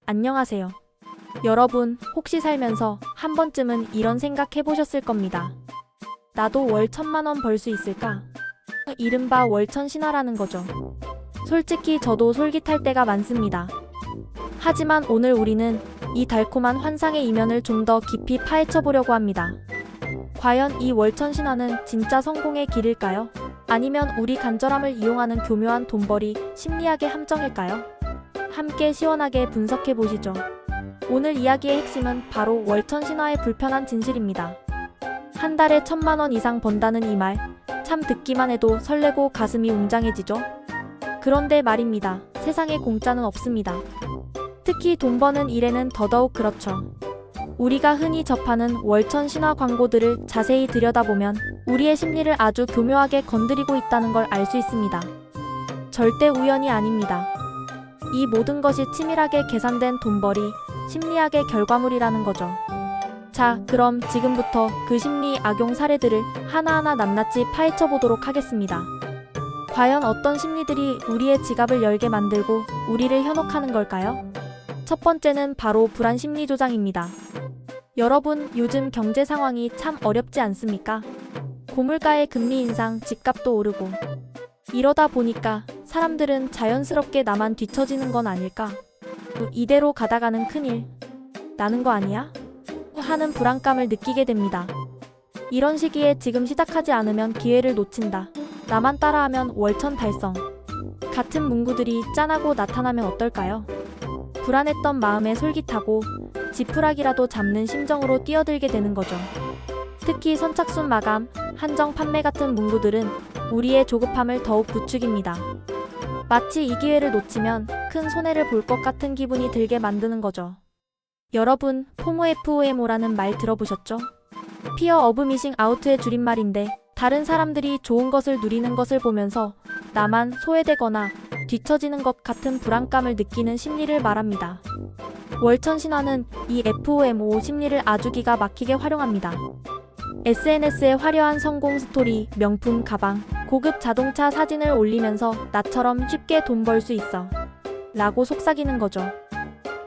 안녕하세요. 여러분, 혹시 살면서 한 번쯤은 이런 생각 해보셨을 겁니다. 나도 월 1,000만 원 벌 수 있을까? 이른바 월천 신화라는 거죠. 솔직히 저도 솔깃할 때가 많습니다. 하지만 오늘 우리는 이 달콤한 환상의 이면을 좀 더 깊이 파헤쳐 보려고 합니다. 과연 이 월천 신화는 진짜 성공의 길일까요? 아니면 우리 간절함을 이용하는 교묘한 돈벌이 심리학의 함정일까요? 함께 시원하게 분석해 보시죠. 오늘 이야기의 핵심은 바로 월천 신화의 불편한 진실입니다. 한 달에 1,000만 원 이상 번다는 이 말, 참 듣기만 해도 설레고 가슴이 웅장해지죠? 그런데 말입니다. 세상에 공짜는 없습니다. 특히 돈 버는 일에는 더더욱 그렇죠. 우리가 흔히 접하는 월천 신화 광고들을 자세히 들여다보면 우리의 심리를 아주 교묘하게 건드리고 있다는 걸 알 수 있습니다. 절대 우연이 아닙니다. 이 모든 것이 치밀하게 계산된 돈벌이, 심리학의 결과물이라는 거죠. 자, 그럼 지금부터 그 심리 악용 사례들을 하나하나 낱낱이 파헤쳐 보도록 하겠습니다. 과연 어떤 심리들이 우리의 지갑을 열게 만들고 우리를 현혹하는 걸까요? 첫 번째는 바로 불안 심리 조장입니다. 여러분, 요즘 경제 상황이 참 어렵지 않습니까? 고물가의 금리 인상, 집값도 오르고 이러다 보니까 사람들은 자연스럽게 나만 뒤처지는 건 아닐까? 이대로 가다가는 큰일 나는 거 아니야? 하는 불안감을 느끼게 됩니다. 이런 시기에 지금 시작하지 않으면 기회를 놓친다. 나만 따라하면 월천 달성. 같은 문구들이 짠하고 나타나면 어떨까요? 불안했던 마음에 솔깃하고 지푸라기라도 잡는 심정으로 뛰어들게 되는 거죠. 특히 선착순 마감, 한정 판매 같은 문구들은 우리의 조급함을 더욱 부추깁니다. 마치 이 기회를 놓치면 큰 손해를 볼 것 같은 기분이 들게 만드는 거죠. 여러분, FOMO라는 말 들어보셨죠? Fear of Missing Out의 줄임말인데 다른 사람들이 좋은 것을 누리는 것을 보면서 나만 소외되거나 뒤처지는 것 같은 불안감을 느끼는 심리를 말합니다. 월천 신화는 이 FOMO 심리를 아주 기가 막히게 활용합니다. SNS에 화려한 성공 스토리, 명품 가방, 고급 자동차 사진을 올리면서 나처럼 쉽게 돈 벌 수 있어 라고 속삭이는 거죠.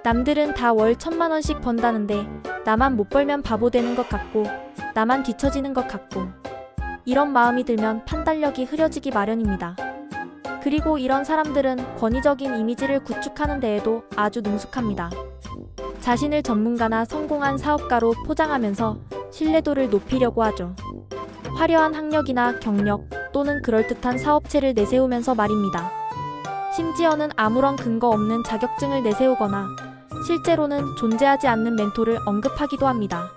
남들은 다 월 1,000만 원씩 번다는데 나만 못 벌면 바보 되는 것 같고 나만 뒤처지는 것 같고 이런 마음이 들면 판단력이 흐려지기 마련입니다. 그리고 이런 사람들은 권위적인 이미지를 구축하는 데에도 아주 능숙합니다. 자신을 전문가나 성공한 사업가로 포장하면서 신뢰도를 높이려고 하죠. 화려한 학력이나 경력 또는 그럴듯한 사업체를 내세우면서 말입니다. 심지어는 아무런 근거 없는 자격증을 내세우거나 실제로는 존재하지 않는 멘토를 언급하기도 합니다.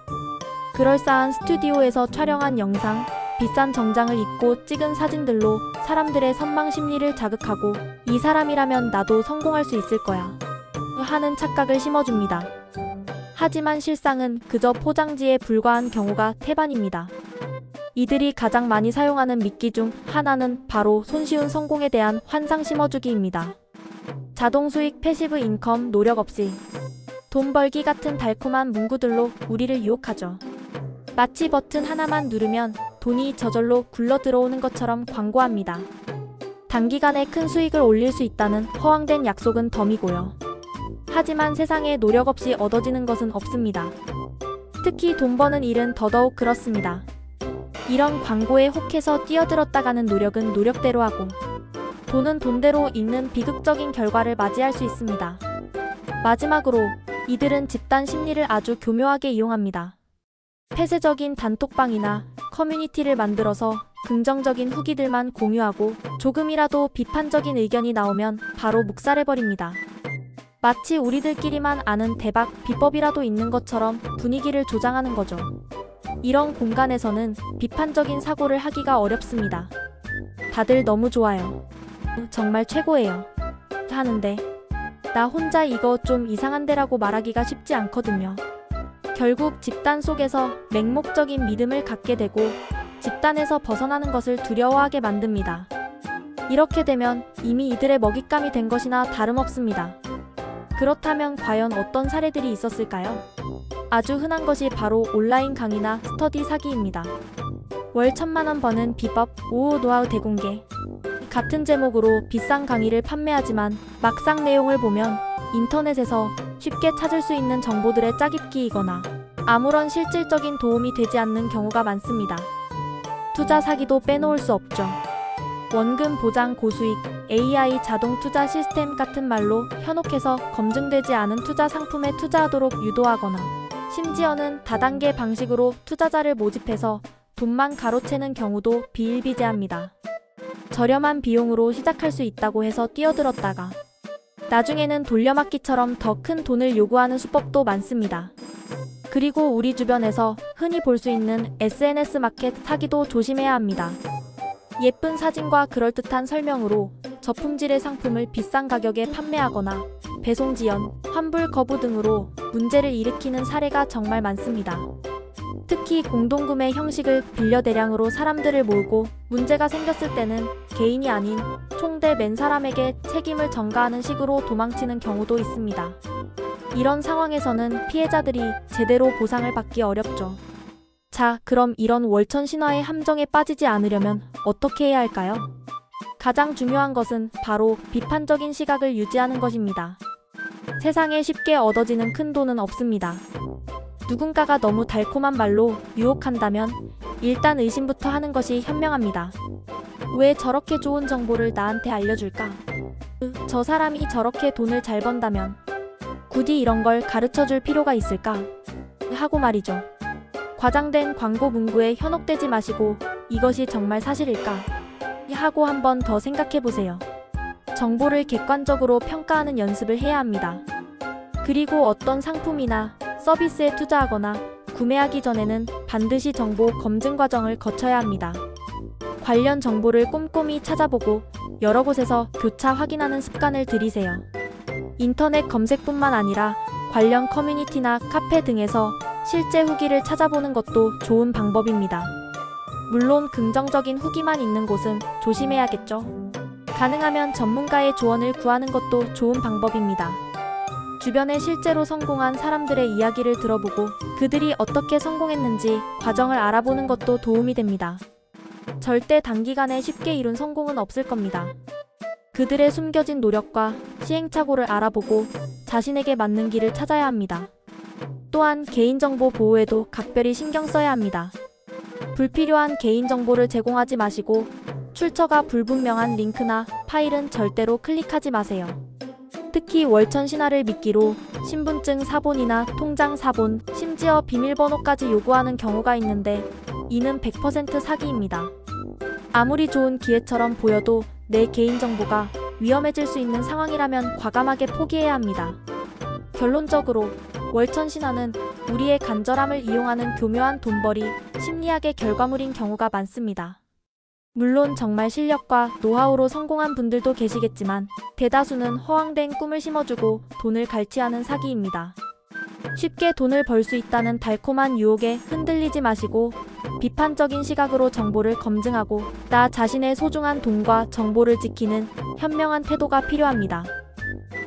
그럴싸한 스튜디오에서 촬영한 영상, 비싼 정장을 입고 찍은 사진들로 사람들의 선망 심리를 자극하고 이 사람이라면 나도 성공할 수 있을 거야 하는 착각을 심어줍니다. 하지만 실상은 그저 포장지에 불과한 경우가 태반입니다. 이들이 가장 많이 사용하는 미끼 중 하나는 바로 손쉬운 성공에 대한 환상 심어주기입니다. 자동 수익, 패시브 인컴, 노력 없이 돈 벌기 같은 달콤한 문구들로 우리를 유혹하죠. 마치 버튼 하나만 누르면 돈이 저절로 굴러 들어오는 것처럼 광고합니다. 단기간에 큰 수익을 올릴 수 있다는 허황된 약속은 덤이고요. 하지만 세상에 노력 없이 얻어지는 것은 없습니다. 특히 돈 버는 일은 더더욱 그렇습니다. 이런 광고에 혹해서 뛰어들었다가는 노력은 노력대로 하고 돈은 돈대로 잃는 비극적인 결과를 맞이할 수 있습니다. 마지막으로 이들은 집단 심리를 아주 교묘하게 이용합니다. 폐쇄적인 단톡방이나 커뮤니티를 만들어서 긍정적인 후기들만 공유하고 조금이라도 비판적인 의견이 나오면 바로 묵살해버립니다. 마치 우리들끼리만 아는 대박 비법이라도 있는 것처럼 분위기를 조장하는 거죠. 이런 공간에서는 비판적인 사고를 하기가 어렵습니다. 다들 너무 좋아요. 정말 최고예요. 하는데 나 혼자 이거 좀 이상한데라고 말하기가 쉽지 않거든요. 결국 집단 속에서 맹목적인 믿음을 갖게 되고 집단에서 벗어나는 것을 두려워하게 만듭니다. 이렇게 되면 이미 이들의 먹잇감이 된 것이나 다름없습니다. 그렇다면 과연 어떤 사례들이 있었을까요? 아주 흔한 것이 바로 온라인 강의나 스터디 사기입니다. 월 1,000만 원 버는 비법, 오후 노하우 대공개. 같은 제목으로 비싼 강의를 판매하지만 막상 내용을 보면 인터넷에서 쉽게 찾을 수 있는 정보들의 짜깁기이거나 아무런 실질적인 도움이 되지 않는 경우가 많습니다. 투자 사기도 빼놓을 수 없죠. 원금 보장 고수익, AI 자동 투자 시스템 같은 말로 현혹해서 검증되지 않은 투자 상품에 투자하도록 유도하거나 심지어는 다단계 방식으로 투자자를 모집해서 돈만 가로채는 경우도 비일비재합니다. 저렴한 비용으로 시작할 수 있다고 해서 뛰어들었다가 나중에는 돌려막기처럼 더 큰 돈을 요구하는 수법도 많습니다. 그리고 우리 주변에서 흔히 볼 수 있는 SNS 마켓 사기도 조심해야 합니다. 예쁜 사진과 그럴듯한 설명으로 저품질의 상품을 비싼 가격에 판매하거나 배송 지연, 환불 거부 등으로 문제를 일으키는 사례가 정말 많습니다. 특히 공동구매 형식을 빌려 대량으로 사람들을 몰고 문제가 생겼을 때는 개인이 아닌 총대 맨 사람에게 책임을 전가하는 식으로 도망치는 경우도 있습니다. 이런 상황에서는 피해자들이 제대로 보상을 받기 어렵죠. 자, 그럼 이런 월천 신화의 함정에 빠지지 않으려면 어떻게 해야 할까요? 가장 중요한 것은 바로 비판적인 시각을 유지하는 것입니다. 세상에 쉽게 얻어지는 큰 돈은 없습니다. 누군가가 너무 달콤한 말로 유혹한다면 일단 의심부터 하는 것이 현명합니다. 왜 저렇게 좋은 정보를 나한테 알려줄까? 저 사람이 저렇게 돈을 잘 번다면 굳이 이런 걸 가르쳐줄 필요가 있을까? 하고 말이죠. 과장된 광고 문구에 현혹되지 마시고 이것이 정말 사실일까? 하고 한 번 더 생각해보세요. 정보를 객관적으로 평가하는 연습을 해야 합니다. 그리고 어떤 상품이나 서비스에 투자하거나 구매하기 전에는 반드시 정보 검증 과정을 거쳐야 합니다. 관련 정보를 꼼꼼히 찾아보고 여러 곳에서 교차 확인하는 습관을 들이세요. 인터넷 검색뿐만 아니라 관련 커뮤니티나 카페 등에서 실제 후기를 찾아보는 것도 좋은 방법입니다. 물론 긍정적인 후기만 있는 곳은 조심해야겠죠. 가능하면 전문가의 조언을 구하는 것도 좋은 방법입니다. 주변에 실제로 성공한 사람들의 이야기를 들어보고 그들이 어떻게 성공했는지 과정을 알아보는 것도 도움이 됩니다. 절대 단기간에 쉽게 이룬 성공은 없을 겁니다. 그들의 숨겨진 노력과 시행착오를 알아보고 자신에게 맞는 길을 찾아야 합니다. 또한 개인정보 보호에도 각별히 신경 써야 합니다. 불필요한 개인정보를 제공하지 마시고 출처가 불분명한 링크나 파일은 절대로 클릭하지 마세요. 특히 월천 신화를 미끼로 신분증 사본이나 통장 사본, 심지어 비밀번호까지 요구하는 경우가 있는데 이는 100% 사기입니다. 아무리 좋은 기회처럼 보여도 내 개인정보가 위험해질 수 있는 상황이라면 과감하게 포기해야 합니다. 결론적으로 월천 신화는 우리의 간절함을 이용하는 교묘한 돈벌이, 심리학의 결과물인 경우가 많습니다. 물론 정말 실력과 노하우로 성공한 분들도 계시겠지만 대다수는 허황된 꿈을 심어주고 돈을 갈취하는 사기입니다. 쉽게 돈을 벌 수 있다는 달콤한 유혹에 흔들리지 마시고 비판적인 시각으로 정보를 검증하고 나 자신의 소중한 돈과 정보를 지키는 현명한 태도가 필요합니다.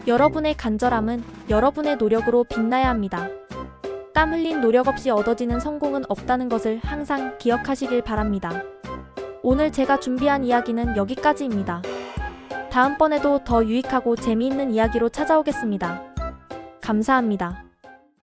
여러분의 간절함은 여러분의 노력으로 빛나야 합니다. 땀 흘린 노력 없이 얻어지는 성공은 없다는 것을 항상 기억하시길 바랍니다. 오늘 제가 준비한 이야기는 여기까지입니다. 다음번에도 더 유익하고 재미있는 이야기로 찾아오겠습니다. 감사합니다.